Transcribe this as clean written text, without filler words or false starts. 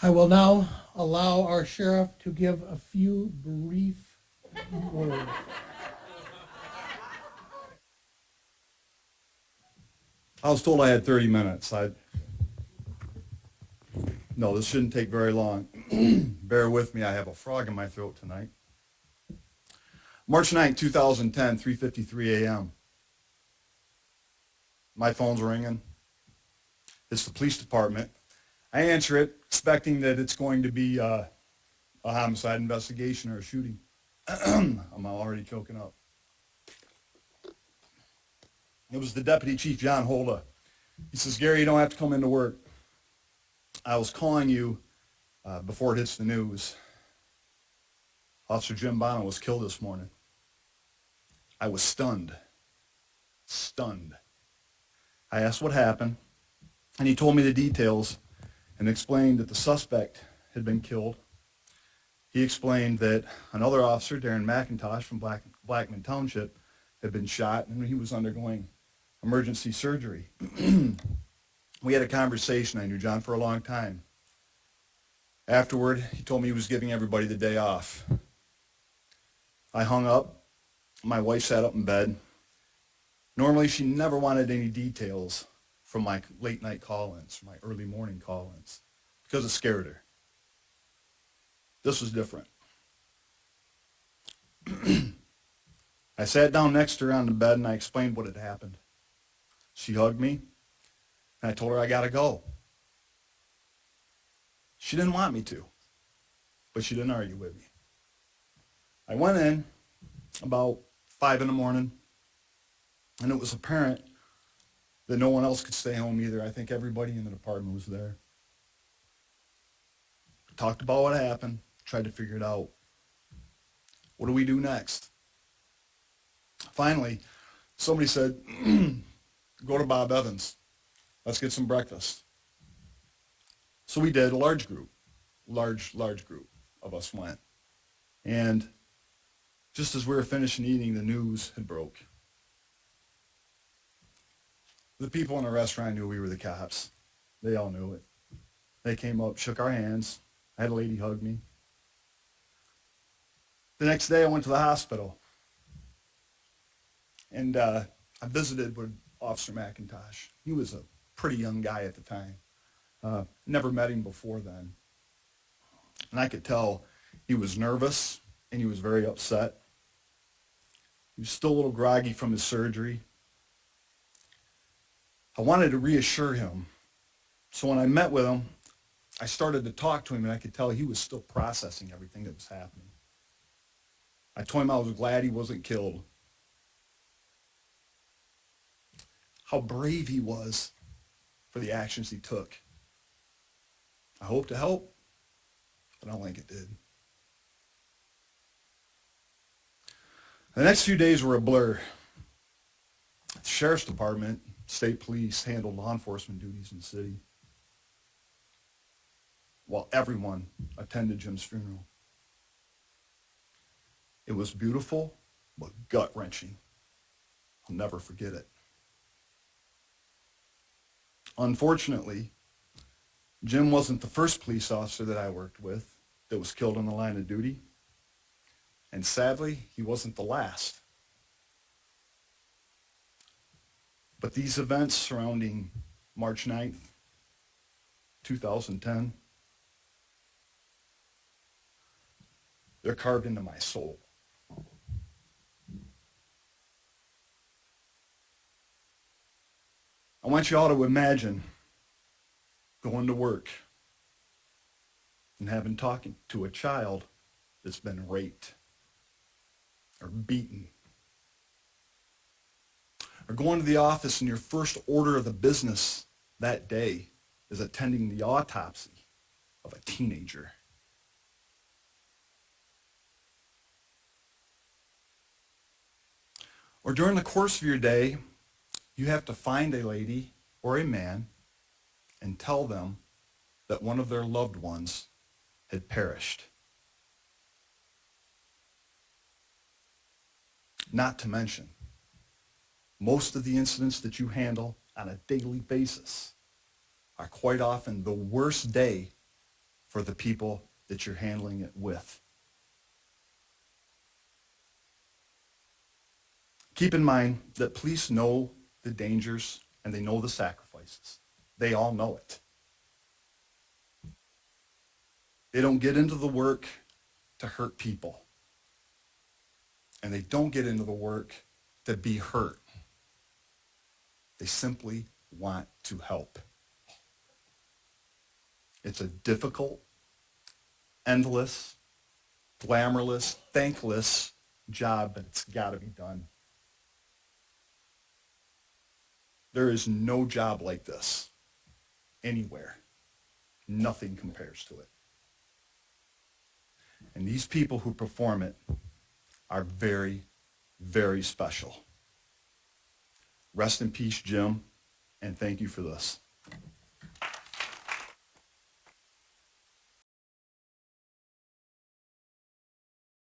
I will now allow our sheriff to give a few brief words. I was told I had 30 minutes. No, this shouldn't take very long. Bear with me, I have a frog in my throat tonight. March 9, 2010, 3:53 a.m. My phone's ringing. It's the police department. I answer it, expecting that it's going to be a homicide investigation or a shooting. I'm already choking up. It was the Deputy Chief, John Holda. He says, Gary, you don't have to come into work. I was calling you before it hits the news. Officer Jim Bono was killed this morning. I was stunned. Stunned. I asked what happened, and he told me the details and explained that the suspect had been killed. He explained that another officer, Darren McIntosh from Blackman Township, had been shot and he was undergoing emergency surgery. We had a conversation. I knew John for a long time. Afterward, he told me he was giving everybody the day off. I hung up. My wife sat up in bed. Normally, she never wanted any details from my late night call-ins, from my early morning call-ins, because it scared her. This was different. I sat down next to her on the bed and I explained what had happened. She hugged me and I told her I gotta go. She didn't want me to, but she didn't argue with me. I went in about 5 in the morning, and it was apparent that no one else could stay home either. I think everybody in the department was there. Talked about what happened, tried to figure it out. What do we do next? Finally, somebody said, go to Bob Evans. Let's get some breakfast. So we did. A large group of us went. And just as we were finishing eating, the news had broke. The people in the restaurant knew we were the cops. They all knew it. They came up, shook our hands. I had a lady hug me. The next day I went to the hospital. And I visited with Officer McIntosh. He was a pretty young guy at the time. Never met him before then. And I could tell he was nervous and he was very upset. He was still a little groggy from his surgery. I wanted to reassure him. So when I met with him, I started to talk to him and I could tell he was still processing everything that was happening. I told him I was glad he wasn't killed. How brave he was for the actions he took. I hope to help, but I don't think it did. The next few days were a blur. The sheriff's department, state police handled law enforcement duties in the city, while everyone attended Jim's funeral. It was beautiful, but gut-wrenching. I'll never forget it. Unfortunately, Jim wasn't the first police officer that I worked with that was killed in the line of duty. And sadly, he wasn't the last. But these events surrounding March 9th, 2010, they're carved into my soul. I want you all to imagine going to work and having talking to a child that's been raped or beaten, or going to the office and your first order of the business that day is attending the autopsy of a teenager. Or during the course of your day, you have to find a lady or a man and tell them that one of their loved ones had perished. Not to mention, most of the incidents that you handle on a daily basis are quite often the worst day for the people that you're handling it with. Keep in mind that police know the dangers and they know the sacrifices. They all know it. They don't get into the work to hurt people. And they don't get into the work to be hurt. They simply want to help. It's a difficult, endless, glamorous, thankless job, but it's got to be done. There is no job like this anywhere. Nothing compares to it. And these people who perform it are very, very special. Rest in peace, Jim, and thank you for this.